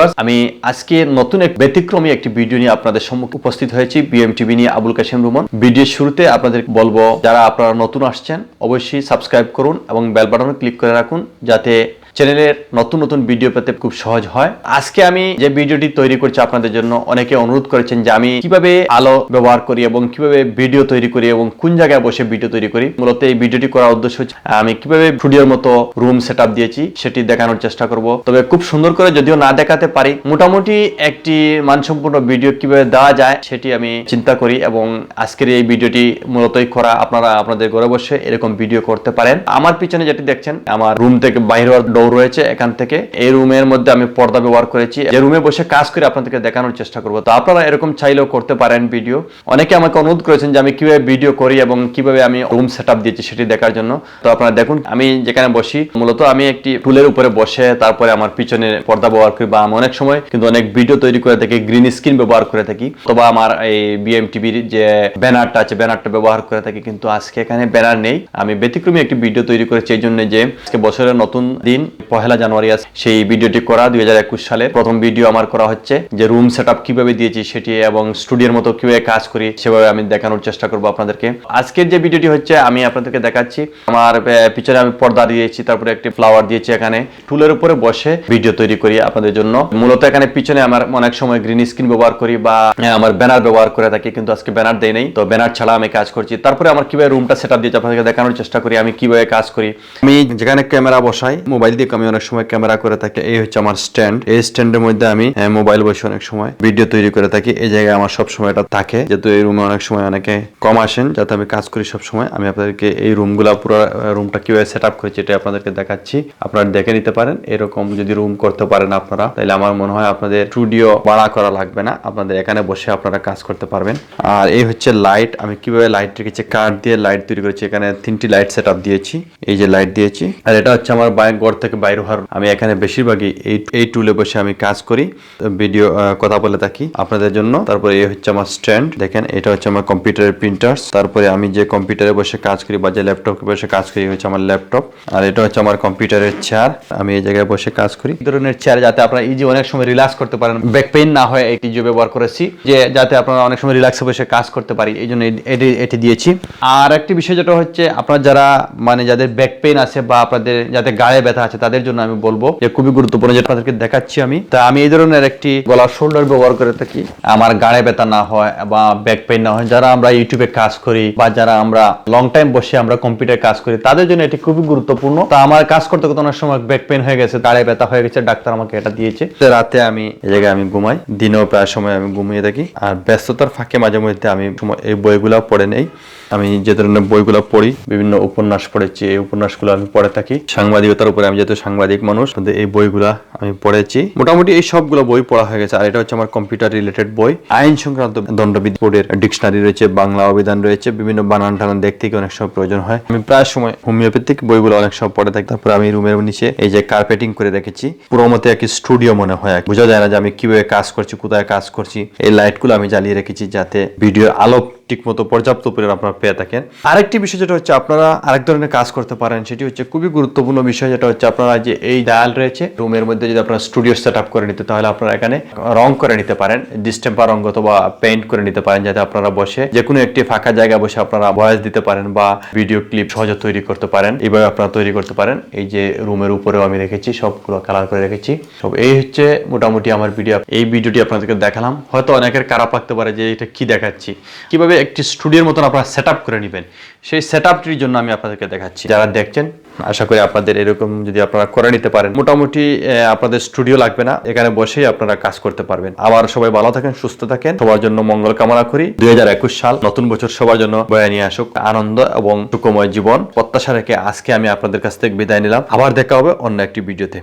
Viewers, আমি আজকে নতুন এক ব্যতিক্রমী একটি ভিডিও নিয়ে আপনাদের সম্মুখে উপস্থিত হয়েছি। বিএমটিভি নিয়ে আবুল কাশেম রুমন। ভিডিওর শুরুতে আপনাদের বলবো, যারা আপনারা নতুন আসছেন অবশ্যই সাবস্ক্রাইব করুন এবং বেল বাটনে ক্লিক করে রাখুন, যাতে চ্যানেলের নতুন নতুন ভিডিও পেতে খুব সহজ হয়। আজকে আমি যে ভিডিওটি তৈরি করছি আপনাদের জন্য, অনেকে অনুরোধ করেছেন যে আমি কিভাবে আলো ব্যবহার করি এবং কিভাবে ভিডিও তৈরি করি এবং কোন জায়গায় বসে ভিডিও তৈরি করি। মূলত এই ভিডিওটি করার উদ্দেশ্য হচ্ছে আমি কিভাবে স্টুডিওর মতো রুম সেটআপ দিয়েছি সেটি দেখানোর চেষ্টা করব। তবে খুব সুন্দর করে যদিও না দেখাতে পারি, মোটামুটি একটি মানসম্পন্ন ভিডিও কিভাবে দেওয়া যায় সেটি আমি চিন্তা করি এবং আজকের এই ভিডিওটি মূলতই করা আপনারা আপনাদের ঘরে বসে এরকম ভিডিও করতে পারেন। আমার পিছনে যেটি দেখছেন, আমার রুম থেকে বাইরে রয়েছে। এখান থেকে এই রুমের মধ্যে আমি পর্দা ব্যবহার করেছি, যে রুমে বসে কাজ করে আপনাদেরকে দেখানোর চেষ্টা করব। তো আপনারা এরকম চাইলেও করতে পারেন ভিডিও। অনেকে আমাকে অনুরোধ করেছেন যে আমি কিভাবে ভিডিও করি এবং কিভাবে আমি রুম সেটআপ দিয়েছি সেটি দেখার জন্য। তো আপনারা দেখুন, আমি যেখানে বসি মূলত আমি একটি টুলের উপরে বসে তারপরে আমার পিছনে পর্দা ব্যবহার করি, বা আমি অনেক সময় কিন্তু অনেক ভিডিও তৈরি করে থাকি গ্রিন স্ক্রিন ব্যবহার করে থাকি, অথবা আমার এই বিএমটিভির যে ব্যানারটা আছে ব্যানারটা ব্যবহার করে থাকি। কিন্তু আজকে এখানে ব্যানার নেই, আমি ব্যতিক্রমী একটি ভিডিও তৈরি করেছি এই জন্য যে আজকে বছরের নতুন দিন, পহেলা জানুয়ারি আছে। সেই ভিডিওটি করা 2021 সালের প্রথম ভিডিও আমার করা হচ্ছে, যে রুম সেটআপ কিভাবে দিয়েছি সেটি এবং স্টুডিওর মতো কিভাবে কাজ করি সেভাবে আমি দেখানোর চেষ্টা করব আপনাদেরকে। আজকের যে ভিডিওটি হচ্ছে আমি আপনাদেরকে দেখাচ্ছি, আমার পিছনে আমি পর্দা দিয়েছি, তারপরে একটি ফ্লাওয়ার দিয়েছি, এখানে টুলের উপরে বসে ভিডিও তৈরি করি আপনাদের জন্য। মূলত এখানে পিছনে আমার অনেক সময় গ্রিন স্ক্রিন ব্যবহার করি বা আমার ব্যানার ব্যবহার করে থাকি, কিন্তু আজকে ব্যানার দেই নাই, তো ব্যানার ছাড়া আমি কাজ করছি। তারপরে আমার কিভাবে রুমটা সেটআপ দিয়েছি আপনাদেরকে দেখানোর চেষ্টা করি, আমি কিভাবে কাজ করি। আমি যেখানে ক্যামেরা বসাই, মোবাইল দিয়ে আমি অনেক সময় ক্যামেরা করে থাকি। এই হচ্ছে আমার স্ট্যান্ড, এই স্ট্যান্ডের মধ্যে আমি মোবাইল বসে অনেক সময় ভিডিও তৈরি করে থাকি। এই জায়গায় আমার সব সময় এটা থাকে, যেহেতু এই রুমে অনেক সময় অনেকে কম আসেন, যাতে আমি কাজ করি সব সময়। আমি আপনাদেরকে এই রুমগুলা, পুরো রুমটা কিভাবে সেট আপ করেছি এটা আপনাদেরকে দেখাচ্ছি, আপনারা দেখে নিতে পারেন। এরকম যদি রুম করতে পারেন আপনারা, তাহলে আমার মনে হয় আপনাদের স্টুডিও ভাড়া করা লাগবে না, আপনাদের এখানে বসে আপনারা কাজ করতে পারবেন। আর এই হচ্ছে লাইট, আমি কিভাবে লাইট রেখেছি, কাঠ দিয়ে লাইট তৈরি করেছি। এখানে 3টি লাইট সেট আপ দিয়েছি, এই যে লাইট দিয়েছি। আর এটা হচ্ছে আমার ঘর থেকে বাইরে হওয়ার, আমি এখানে বেশিরভাগই এই টুলে বসে আমি কাজ করি, ভিডিও কথা বলে থাকি আপনাদের জন্য। তারপরে এই হচ্ছে আমার স্ট্যান্ড, দেখেন এটা হচ্ছে আমার কম্পিউটারের প্রিন্টার্স। তারপরে আমি যে কম্পিউটারে বসে কাজ করি বা যে ল্যাপটপে বসে কাজ করি হচ্ছে আমার ল্যাপটপ। আর এটা হচ্ছে আমার কম্পিউটারের চেয়ার, আমি এই জায়গায় বসে কাজ করি। এই ধরনের চেয়ার যাতে আপনারা ইজি অনেক সময় রিল্যাক্স করতে পারেন, ব্যাক পেইন না হয়, একটি যে ব্যবহার করেছি, যে যাতে আপনারা অনেক সময় রিল্যাক্সে বসে কাজ করতে পারি, এই জন্য এটি দিয়েছি। আর একটি বিষয় যেটা হচ্ছে, আপনারা যারা যাদের ব্যাক পেইন আছে বা আপনাদের যাতে গায়ে ব্যথা আছে, তাদের জন্য আমি বলবো যে খুবই গুরুত্বপূর্ণ, যেটা আপনাদেরকে দেখাচ্ছি আমি। তা আমি এই ধরনের একটি গলার শোল্ডার ব্যবহার করে থাকি, আমার গায়ে ব্যথা না হয় বা ব্যাক পেইন না হয়। যারা আমরা ইউটিউবে কাজ করি বা যারা আমরা লং টাইম বসে আমরা কম্পিউটারে কাজ করি, তাদের জন্য এটি খুবই গুরুত্বপূর্ণ। তা আমার কাজ করতে করতে অনেক সময় ব্যাক পেইন হয়ে গেছে, গায়ে ব্যথা হয়ে গেছে, ডাক্তার আমাকে এটা দিয়েছে। রাতে আমি এই জায়গায় আমি ঘুমাই, দিনেও প্রায় সময় আমি ঘুমিয়ে থাকি। আর ব্যস্ততার ফাঁকে মাঝে মধ্যে আমি এই বইগুলো পড়ে নেই। আমি যে ধরনের বইগুলো পড়ি, বিভিন্ন উপন্যাস পড়েছি, এই উপন্যাসগুলো আমি পড়ে থাকি। সাংবাদিকতার উপরে, আমি যেহেতু সাংবাদিক মানুষ, এই বইগুলা আমি পড়েছি। মোটামুটি এই সবগুলো বই পড়া হয়ে গেছে। আর এটা হচ্ছে আমার কম্পিউটার রিলেটেড বই, আইন সংক্রান্ত দণ্ডবিধি বোর্ডের ডিকশনারি রয়েছে, বাংলা অভিধান রয়েছে, বিভিন্ন বানান টানান দেখতে অনেক সময় প্রয়োজন হয়। আমি প্রায় সময় হোমিওপ্যাথিক বইগুলো অনেক সময় পড়ে থাকি। তারপরে আমি রুমের নিচে এই যে কার্পেটিং করে রেখেছি, পুরো মতো একটি স্টুডিও মনে হয়, বোঝা যায় না যে আমি কিভাবে কাজ করছি, কোথায় কাজ করছি। এই লাইটগুলো আমি জ্বালিয়ে রেখেছি যাতে ভিডিওর আলো ঠিক মতো পর্যাপ্ত পরিমাণ আপনারা পেয়ে থাকেন। আরেকটি বিষয় যেটা হচ্ছে, আপনারা আরেক ধরনের কাজ করতে পারেন, সেটি হচ্ছে খুবই গুরুত্বপূর্ণ বিষয়, যেটা হচ্ছে আপনারা যে এই ডায়াল রয়েছে রুমের মধ্যে, যদি আপনারা স্টুডিও সেট আপ করে নিতে, তাহলে আপনারা এখানে রং করে নিতে পারেন, ডিস্টেম্পার রং অথবা পেইন্ট করে নিতে পারেন, যাতে আপনারা বসে যে কোনো একটি ফাঁকা জায়গায় বসে আপনারা ভয়েস দিতে পারেন বা ভিডিও ক্লিপ সহজে তৈরি করতে পারেন। এইভাবে আপনারা তৈরি করতে পারেন। এই যে রুমের উপরেও আমি রেখেছি, সবগুলো কালার করে রেখেছি সব। এই হচ্ছে মোটামুটি আমার ভিডিও। এই ভিডিওটি আপনাদেরকে দেখালাম, হয়তো অনেকের খারাপ লাগতে পারে যে এটা কি দেখাচ্ছি, কিভাবে একটি স্টুডিওর মতন আপনারা সেট আপ করে নেবেন, সেই সেট আপটির জন্য আমি আপনাদেরকে দেখাচ্ছি। যারা দেখছেন, আশা করি আপনাদের এরকম যদি আপনারা করে নিতে পারেন, মোটামুটি আপনাদের স্টুডিও লাগবে না, এখানে বসেই আপনারা কাজ করতে পারবেন। আবার সবাই ভালো থাকেন, সুস্থ থাকেন, সবার জন্য মঙ্গল কামনা করি। 2021 সাল নতুন বছর সবার জন্য বয়ে নিয়ে আসুক আনন্দ এবং সুখময় জীবন প্রত্যাশা রেখে আজকে আমি আপনাদের কাছ থেকে বিদায় নিলাম। আবার দেখা হবে অন্য একটি ভিডিওতে।